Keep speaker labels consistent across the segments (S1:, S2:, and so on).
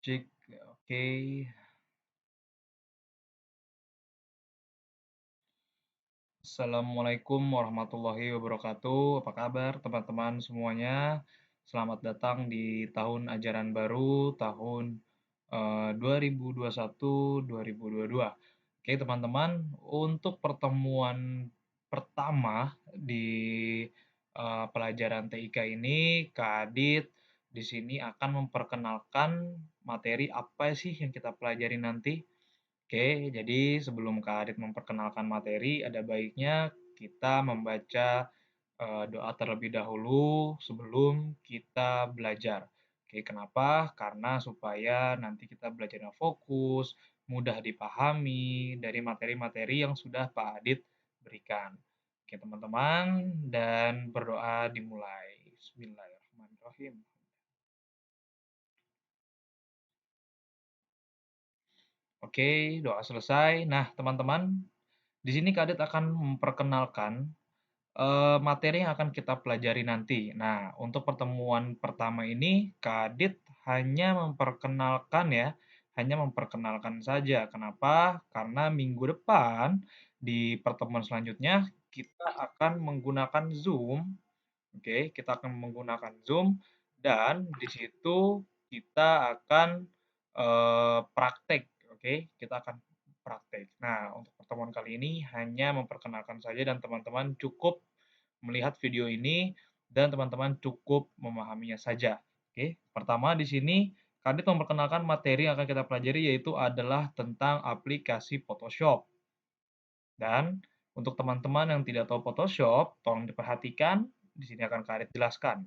S1: Cek, oke. Assalamualaikum warahmatullahi wabarakatuh. Apa kabar teman-teman semuanya? Selamat datang di tahun ajaran baru, tahun 2021-2022. Oke teman-teman, untuk pertemuan pertama di pelajaran TIK ini, Kak Adit di sini akan memperkenalkan materi apa sih yang kita pelajari nanti. Oke, jadi sebelum Kak Adit memperkenalkan materi, ada baiknya kita membaca doa terlebih dahulu sebelum kita belajar. Oke, kenapa? Karena supaya nanti kita belajarnya fokus, mudah dipahami dari materi-materi yang sudah Pak Adit berikan. Oke, teman-teman, dan berdoa dimulai. Bismillahirrahmanirrahim. Oke, doa selesai. Nah, teman-teman, di sini Kak Adit akan memperkenalkan materi yang akan kita pelajari nanti. Nah, untuk pertemuan pertama ini, Kak Adit hanya memperkenalkan ya, hanya memperkenalkan saja. Kenapa? Karena minggu depan di pertemuan selanjutnya kita akan menggunakan Zoom. Oke, kita akan menggunakan Zoom dan di situ kita akan praktek. Oke, kita akan praktek. Nah, untuk pertemuan kali ini hanya memperkenalkan saja dan teman-teman cukup melihat video ini dan teman-teman cukup memahaminya saja. Oke, pertama di sini Kadit memperkenalkan materi yang akan kita pelajari yaitu adalah tentang aplikasi Photoshop. Dan untuk teman-teman yang tidak tahu Photoshop, tolong diperhatikan, di sini akan Kadit jelaskan.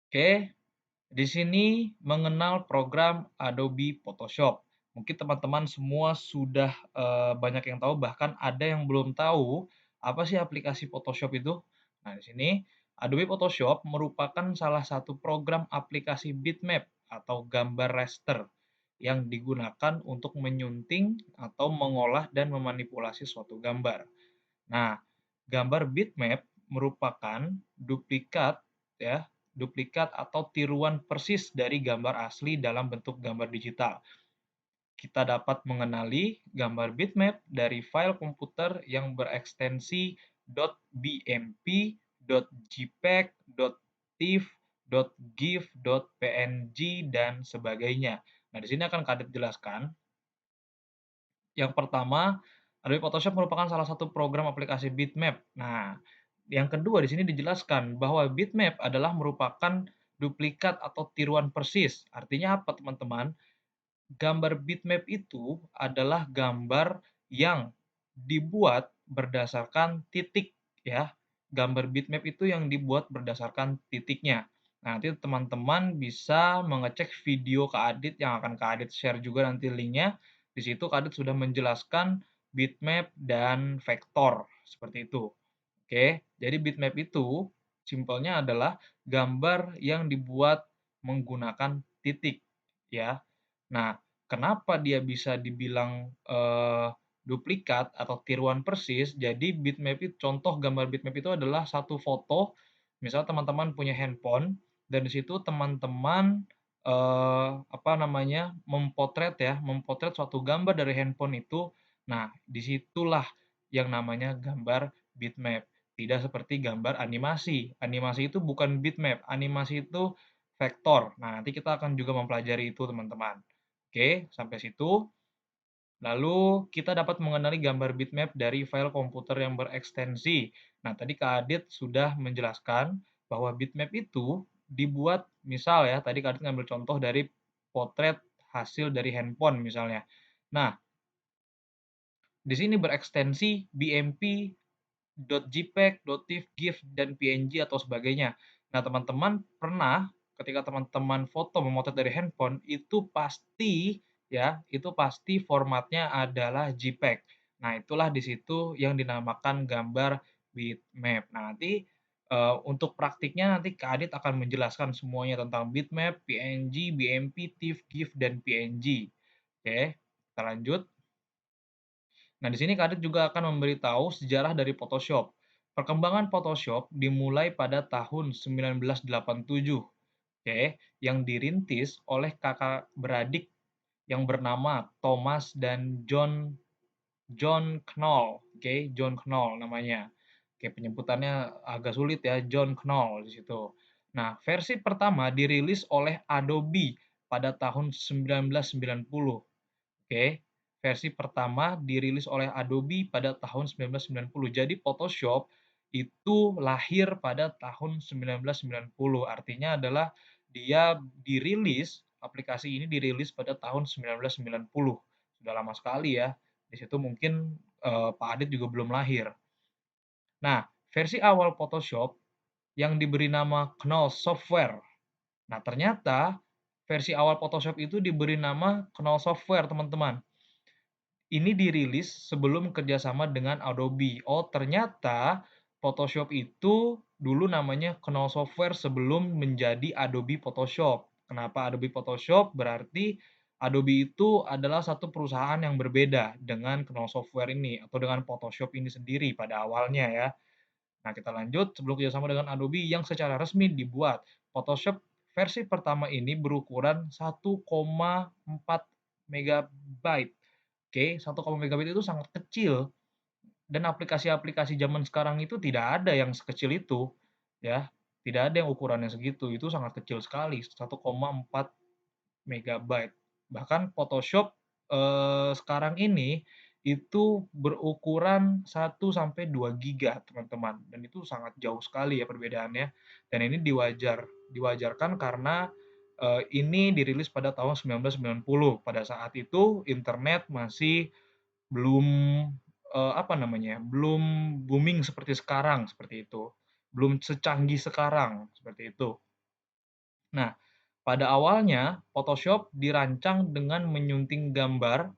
S1: Oke, di sini mengenal program Adobe Photoshop. Mungkin teman-teman semua sudah banyak yang tahu, bahkan ada yang belum tahu apa sih aplikasi Photoshop itu. Nah, di sini Adobe Photoshop merupakan salah satu program aplikasi bitmap atau gambar raster yang digunakan untuk menyunting atau mengolah dan memanipulasi suatu gambar. Nah, gambar bitmap merupakan duplikat ya, duplikat atau tiruan persis dari gambar asli dalam bentuk gambar digital. Kita dapat mengenali gambar bitmap dari file komputer yang berekstensi .bmp, .jpeg, .tif, .gif, .png, dan sebagainya. Nah, di sini akan Kadit jelaskan. Yang pertama, Adobe Photoshop merupakan salah satu program aplikasi bitmap. Nah, yang kedua di sini dijelaskan bahwa bitmap adalah merupakan duplikat atau tiruan persis. Artinya apa, teman-teman? Gambar bitmap itu adalah gambar yang dibuat berdasarkan titik ya. Gambar bitmap itu yang dibuat berdasarkan titiknya. Nah, nanti teman-teman bisa mengecek video Kak Adit yang akan Kak Adit share juga nanti linknya. Di situ Kak Adit sudah menjelaskan bitmap dan vektor seperti itu. Oke, jadi bitmap itu simpelnya adalah gambar yang dibuat menggunakan titik ya. Nah, kenapa dia bisa dibilang, duplikat atau tiruan persis, jadi bitmap itu contoh gambar bitmap itu adalah satu foto, misal teman-teman punya handphone dan di situ teman-teman, apa namanya, mempotret suatu gambar dari handphone itu. Nah, disitulah yang namanya gambar bitmap, tidak seperti gambar animasi. Animasi itu bukan bitmap, animasi itu vektor. Nah, nanti kita akan juga mempelajari itu, teman-teman. Oke, sampai situ. Lalu kita dapat mengenali gambar bitmap dari file komputer yang berekstensi. Nah, tadi Kak Adit sudah menjelaskan bahwa bitmap itu dibuat, misal ya, tadi Kak Adit ngambil contoh dari potret hasil dari handphone misalnya. Nah, di sini berekstensi BMP, .jpeg, .tif, GIF, dan PNG atau sebagainya. Nah, teman-teman pernah ketika teman-teman foto memotret dari handphone itu pasti ya, itu pasti formatnya adalah JPEG. Nah, itulah di situ yang dinamakan gambar bitmap. Nah, nanti untuk praktiknya nanti Kak Adit akan menjelaskan semuanya tentang bitmap, PNG, BMP, TIFF, GIF, dan PNG. Oke, kita lanjut. Nah, di sini Kadit juga akan memberitahu sejarah dari Photoshop. Perkembangan Photoshop dimulai pada tahun 1987 oke, yang dirintis oleh kakak beradik yang bernama Thomas dan John Knoll, oke, John Knoll namanya. Oke, penyebutannya agak sulit ya, John Knoll di situ. Nah, versi pertama dirilis oleh Adobe pada tahun 1990. Oke, versi pertama dirilis oleh Adobe pada tahun 1990. Jadi Photoshop itu lahir pada tahun 1990. Artinya adalah dia dirilis, aplikasi ini dirilis pada tahun 1990. Sudah lama sekali ya. Di situ mungkin Pak Adit juga belum lahir. Nah, versi awal Photoshop yang diberi nama Knoll Software. Nah, ternyata versi awal Photoshop itu diberi nama Knoll Software, teman-teman. Ini dirilis sebelum kerjasama dengan Adobe. Oh, ternyata Photoshop itu dulu namanya Knoll Software sebelum menjadi Adobe Photoshop. Kenapa Adobe Photoshop? Berarti Adobe itu adalah satu perusahaan yang berbeda dengan Knoll Software ini atau dengan Photoshop ini sendiri pada awalnya ya. Nah, kita lanjut sebelum kerjasama dengan Adobe yang secara resmi dibuat. Photoshop versi pertama ini berukuran 1,4 megabyte. Oke, 1 megabit itu sangat kecil dan aplikasi-aplikasi zaman sekarang itu tidak ada yang sekecil itu, ya. Tidak ada yang ukurannya segitu, itu sangat kecil sekali, 1,4 megabyte. Bahkan Photoshop, sekarang ini itu berukuran 1 sampai 2 giga, teman-teman, dan itu sangat jauh sekali ya perbedaannya, dan ini diwajarkan karena, ini dirilis pada tahun 1990. Pada saat itu internet masih belum, apa namanya, belum booming seperti sekarang, seperti itu. Belum secanggih sekarang, seperti itu. Nah, pada awalnya Photoshop dirancang dengan menyunting gambar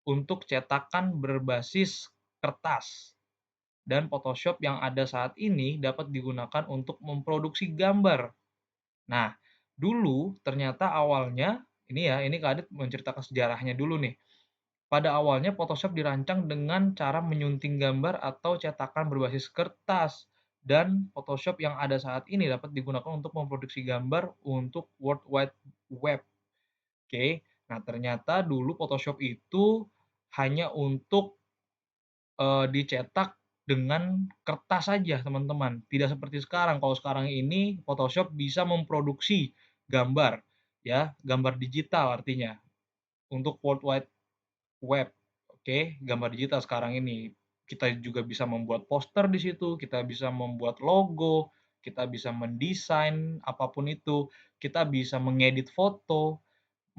S1: untuk cetakan berbasis kertas, dan Photoshop yang ada saat ini dapat digunakan untuk memproduksi gambar. Nah, dulu ternyata awalnya ini ya, ini Kak Adit menceritakan sejarahnya dulu nih. Pada awalnya Photoshop dirancang dengan cara menyunting gambar atau cetakan berbasis kertas, dan Photoshop yang ada saat ini dapat digunakan untuk memproduksi gambar untuk World Wide Web. Oke, nah ternyata dulu Photoshop itu hanya untuk dicetak dengan kertas saja, teman-teman. Tidak seperti sekarang. Kalau sekarang ini Photoshop bisa memproduksi gambar, ya, gambar digital artinya untuk World Wide Web, oke, gambar digital sekarang ini. Kita juga bisa membuat poster di situ, kita bisa membuat logo, kita bisa mendesain apapun itu, kita bisa mengedit foto,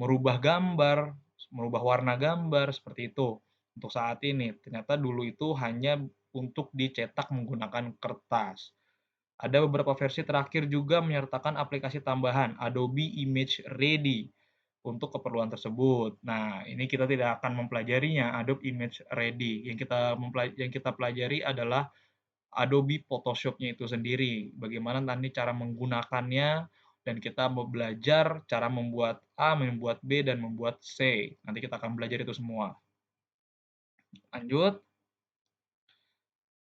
S1: merubah gambar, merubah warna gambar, seperti itu. Untuk saat ini, ternyata dulu itu hanya untuk dicetak menggunakan kertas. Ada beberapa versi terakhir juga menyertakan aplikasi tambahan Adobe Image Ready untuk keperluan tersebut. Nah, ini kita tidak akan mempelajarinya, Adobe Image Ready. Yang kita pelajari adalah Adobe Photoshop-nya itu sendiri. Bagaimana nanti cara menggunakannya dan kita mau belajar cara membuat A, membuat B, dan membuat C. Nanti kita akan belajar itu semua. Lanjut.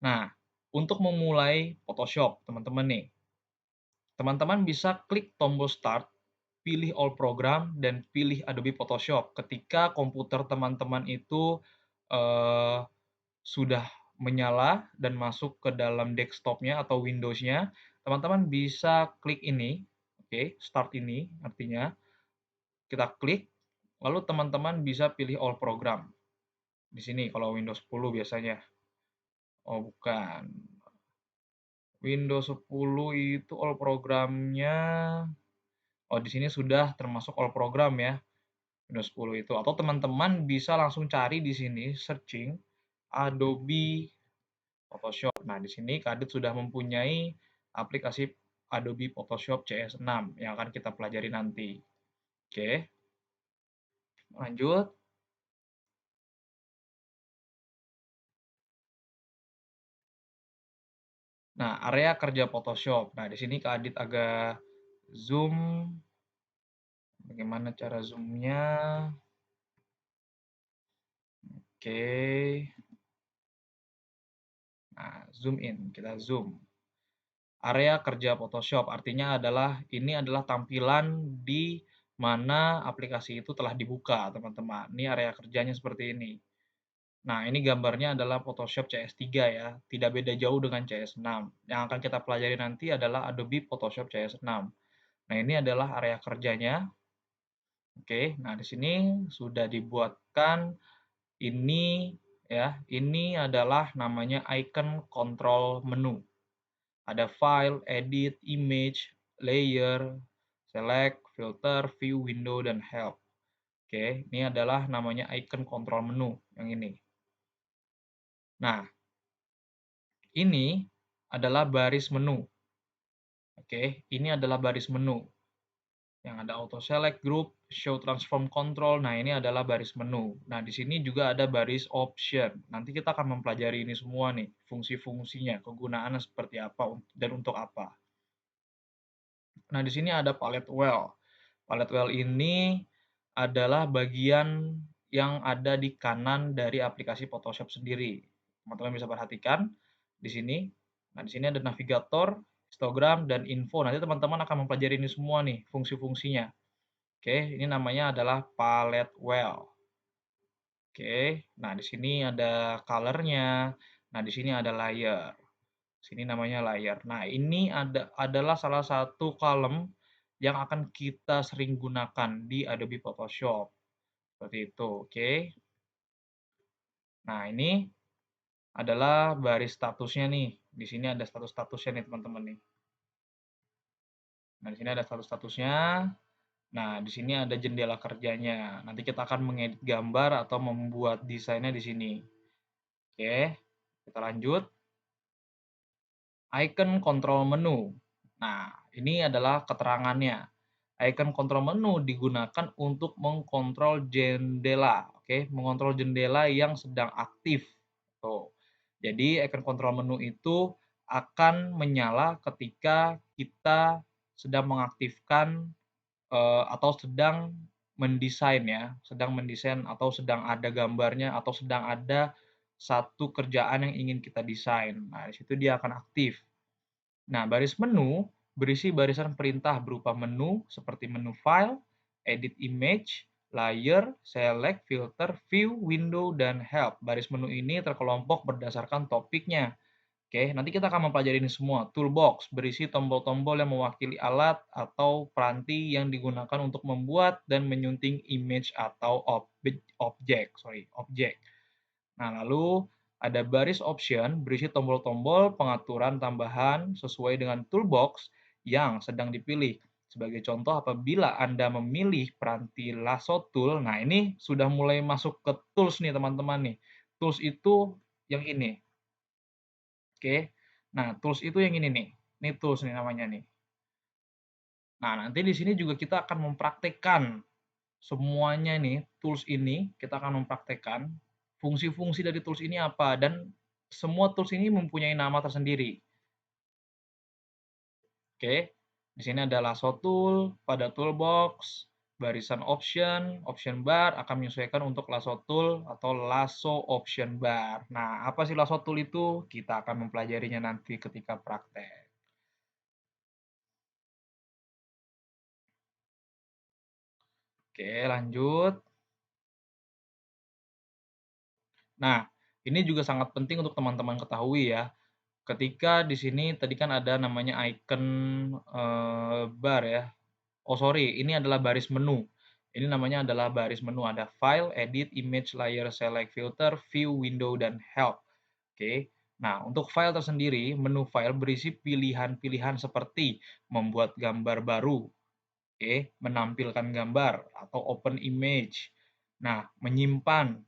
S1: Nah, untuk memulai Photoshop, teman-teman nih, teman-teman bisa klik tombol Start, pilih All Program, dan pilih Adobe Photoshop. Ketika komputer teman-teman itu eh, sudah menyala dan masuk ke dalam desktop-nya atau Windows-nya, teman-teman bisa klik ini, oke, Start ini artinya, kita klik, lalu teman-teman bisa pilih All Program. Di sini kalau Windows 10 biasanya. Oh, bukan. Windows 10 itu all programnya, oh di sini sudah termasuk all program ya, Windows 10 itu. Atau teman-teman bisa langsung cari di sini, searching Adobe Photoshop. Nah, di sini Kadit sudah mempunyai aplikasi Adobe Photoshop CS6 yang akan kita pelajari nanti. Oke, lanjut. Nah, area kerja Photoshop. Nah, di sini Kadit agak zoom. Bagaimana cara zoomnya? Oke. Nah, zoom in, kita zoom. area kerja Photoshop. Artinya adalah ini adalah tampilan di mana aplikasi itu telah dibuka, teman-teman. Ini area kerjanya seperti ini. Nah, ini gambarnya adalah Photoshop CS3 ya, tidak beda jauh dengan CS6. Yang akan kita pelajari nanti adalah Adobe Photoshop CS6. Nah, ini adalah area kerjanya. Oke, nah di sini sudah dibuatkan ini ya, ini adalah namanya icon control menu. Ada file, edit, image, layer, select, filter, view, window, dan help. Oke, ini adalah namanya icon control menu yang ini. Nah, ini adalah baris menu. Oke, ini adalah baris menu. Yang ada auto select group, show transform control. Nah, ini adalah baris menu. Nah, di sini juga ada baris option. Nanti kita akan mempelajari ini semua nih, fungsi-fungsinya, kegunaannya seperti apa dan untuk apa. Nah, di sini ada palette well. Palette well ini adalah bagian yang ada di kanan dari aplikasi Photoshop sendiri. Teman-teman bisa perhatikan di sini. Nah, di sini ada navigator, histogram, dan info. Nanti teman-teman akan mempelajari ini semua nih, fungsi-fungsinya. Oke, ini namanya adalah palette well. Oke, nah di sini ada color-nya. Nah, di sini ada layer. Sini namanya layer. Nah, ini adalah salah satu kolom yang akan kita sering gunakan di Adobe Photoshop. Seperti itu, oke. Nah, ini adalah baris statusnya nih. Di sini ada status-statusnya nih, teman-teman nih. Nah, di sini ada status-statusnya. Nah, di sini ada jendela kerjanya. Nanti kita akan mengedit gambar atau membuat desainnya di sini. Oke, kita lanjut. Icon control menu. Nah, ini adalah keterangannya. Icon control menu digunakan untuk mengkontrol jendela, oke, mengontrol jendela yang sedang aktif. Tuh. Jadi, icon control menu itu akan menyala ketika kita sedang mengaktifkan atau sedang mendesain ya, sedang mendesain atau sedang ada gambarnya atau sedang ada satu kerjaan yang ingin kita desain. Nah, di situ dia akan aktif. Nah, baris menu berisi barisan perintah berupa menu seperti menu file, edit image, layer, select, filter, view, window, dan help. Baris menu ini terkelompok berdasarkan topiknya. Oke, nanti kita akan mempelajari ini semua. Toolbox berisi tombol-tombol yang mewakili alat atau peranti yang digunakan untuk membuat dan menyunting image atau objek. Nah, lalu ada baris option berisi tombol-tombol pengaturan tambahan sesuai dengan toolbox yang sedang dipilih. Sebagai contoh, apabila Anda memilih peranti lasso tool, nah ini sudah mulai masuk ke tools nih teman-teman nih. Tools itu yang ini. Oke. Nah, tools itu yang ini nih. Ini tools nih namanya nih. Nah, nanti di sini juga kita akan mempraktekkan semuanya nih, tools ini kita akan mempraktekkan fungsi-fungsi dari tools ini apa dan semua tools ini mempunyai nama tersendiri. Oke. Di sini ada lasso tool, pada toolbox, barisan option, option bar akan menyesuaikan untuk lasso tool atau lasso option bar. Nah, apa sih lasso tool itu? Kita akan mempelajarinya nanti ketika praktek. Oke, lanjut. Nah, ini juga sangat penting untuk teman-teman ketahui ya. Ketika di sini tadi kan ada namanya icon bar ya. Oh sorry, ini adalah baris menu. Ini namanya adalah baris menu. Ada file, edit, image, layer, select, filter, view, window, dan help. Oke. Nah, untuk file tersendiri, menu file berisi pilihan-pilihan seperti membuat gambar baru, oke, menampilkan gambar atau open image. Nah, menyimpan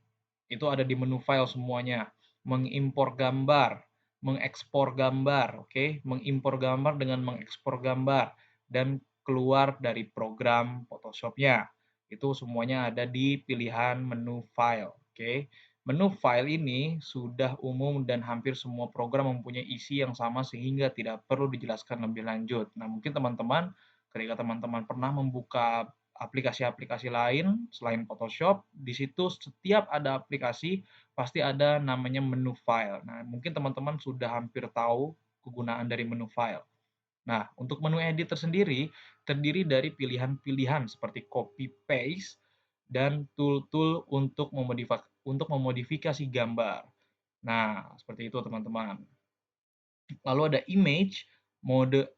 S1: itu ada di menu file semuanya. Mengimpor gambar, mengekspor gambar, oke, mengimpor gambar dengan mengekspor gambar dan keluar dari program Photoshop-nya. Itu semuanya ada di pilihan menu file, oke. Menu file ini sudah umum dan hampir semua program mempunyai isi yang sama sehingga tidak perlu dijelaskan lebih lanjut. Nah, mungkin teman-teman ketika teman-teman pernah membuka aplikasi-aplikasi lain selain Photoshop, di situ setiap ada aplikasi pasti ada namanya menu file. Nah, mungkin teman-teman sudah hampir tahu kegunaan dari menu file. Nah, untuk menu edit tersendiri terdiri dari pilihan-pilihan seperti copy paste dan tool-tool untuk memodifikasi gambar. Nah, seperti itu teman-teman. Lalu ada image, mode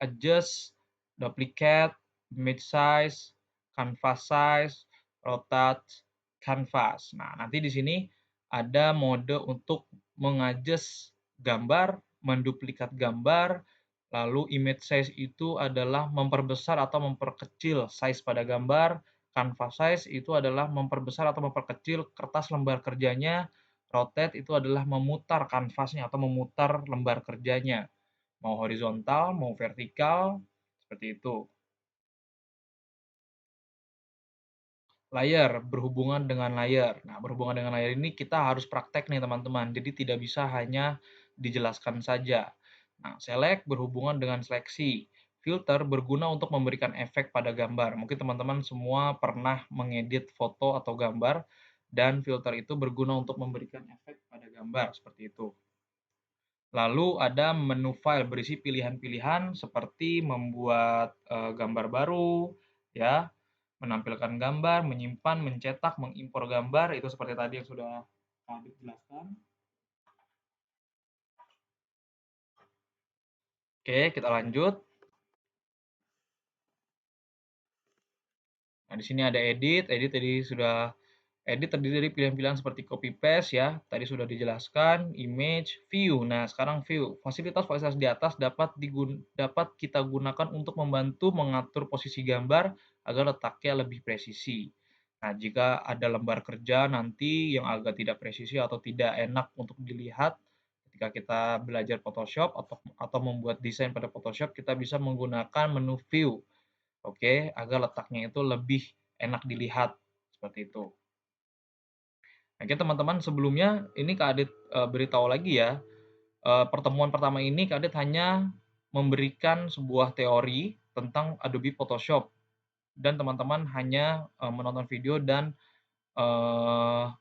S1: adjust, duplicate, image size, canvas size, rotate, canvas. Nah, nanti di sini ada mode untuk mengadjust gambar, menduplikat gambar, lalu image size itu adalah memperbesar atau memperkecil size pada gambar, canvas size itu adalah memperbesar atau memperkecil kertas lembar kerjanya, rotate itu adalah memutar kanvasnya atau memutar lembar kerjanya, mau horizontal, mau vertikal, seperti itu. Layer, berhubungan dengan layer. Nah, berhubungan dengan layer ini kita harus praktek nih teman-teman, jadi tidak bisa hanya dijelaskan saja. Nah, select berhubungan dengan seleksi. Filter berguna untuk memberikan efek pada gambar. Mungkin teman-teman semua pernah mengedit foto atau gambar, dan filter itu berguna untuk memberikan efek pada gambar, seperti itu. Lalu ada menu file berisi pilihan-pilihan seperti membuat, gambar baru, ya, menampilkan gambar, menyimpan, mencetak, mengimpor gambar, itu seperti tadi yang sudah Kak jelaskan. Oke, kita lanjut. Nah, di sini ada edit, edit tadi sudah edit terdiri dari pilihan-pilihan seperti copy paste ya, tadi sudah dijelaskan, image, view. Nah, sekarang view. Fasilitas-fasilitas di atas dapat kita gunakan untuk membantu mengatur posisi gambar agar letaknya lebih presisi. Nah, jika ada lembar kerja nanti yang agak tidak presisi atau tidak enak untuk dilihat ketika kita belajar Photoshop atau membuat desain pada Photoshop, kita bisa menggunakan menu view. Oke, agar letaknya itu lebih enak dilihat, seperti itu. Oke teman-teman, sebelumnya ini Kak Adit, beritahu lagi ya, pertemuan pertama ini Kak Adit hanya memberikan sebuah teori tentang Adobe Photoshop dan teman-teman hanya, menonton video dan, eee,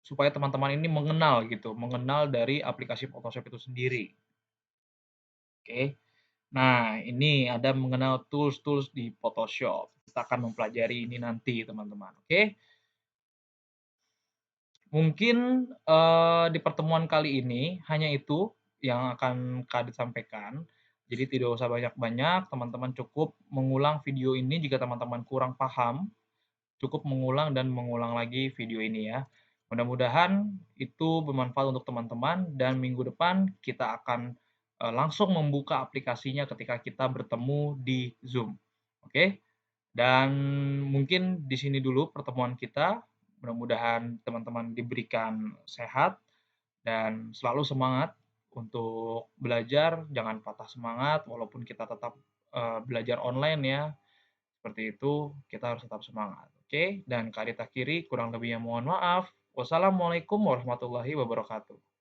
S1: supaya teman-teman ini mengenal gitu, mengenal dari aplikasi Photoshop itu sendiri, oke. Nah, ini ada mengenal tools-tools di Photoshop. Kita akan mempelajari ini nanti teman-teman, oke. Mungkin, di pertemuan kali ini hanya itu yang akan Kak Adit sampaikan. Jadi tidak usah banyak-banyak, teman-teman cukup mengulang video ini jika teman-teman kurang paham, cukup mengulang dan mengulang lagi video ini ya. Mudah-mudahan itu bermanfaat untuk teman-teman dan minggu depan kita akan, langsung membuka aplikasinya ketika kita bertemu di Zoom, oke? Dan mungkin di sini dulu pertemuan kita. Mudah-mudahan teman-teman diberikan sehat dan selalu semangat untuk belajar, jangan patah semangat walaupun kita tetap, belajar online ya, seperti itu, kita harus tetap semangat, oke? Dan Kak Adit akhiri, kurang lebihnya mohon maaf. Wassalamualaikum warahmatullahi wabarakatuh.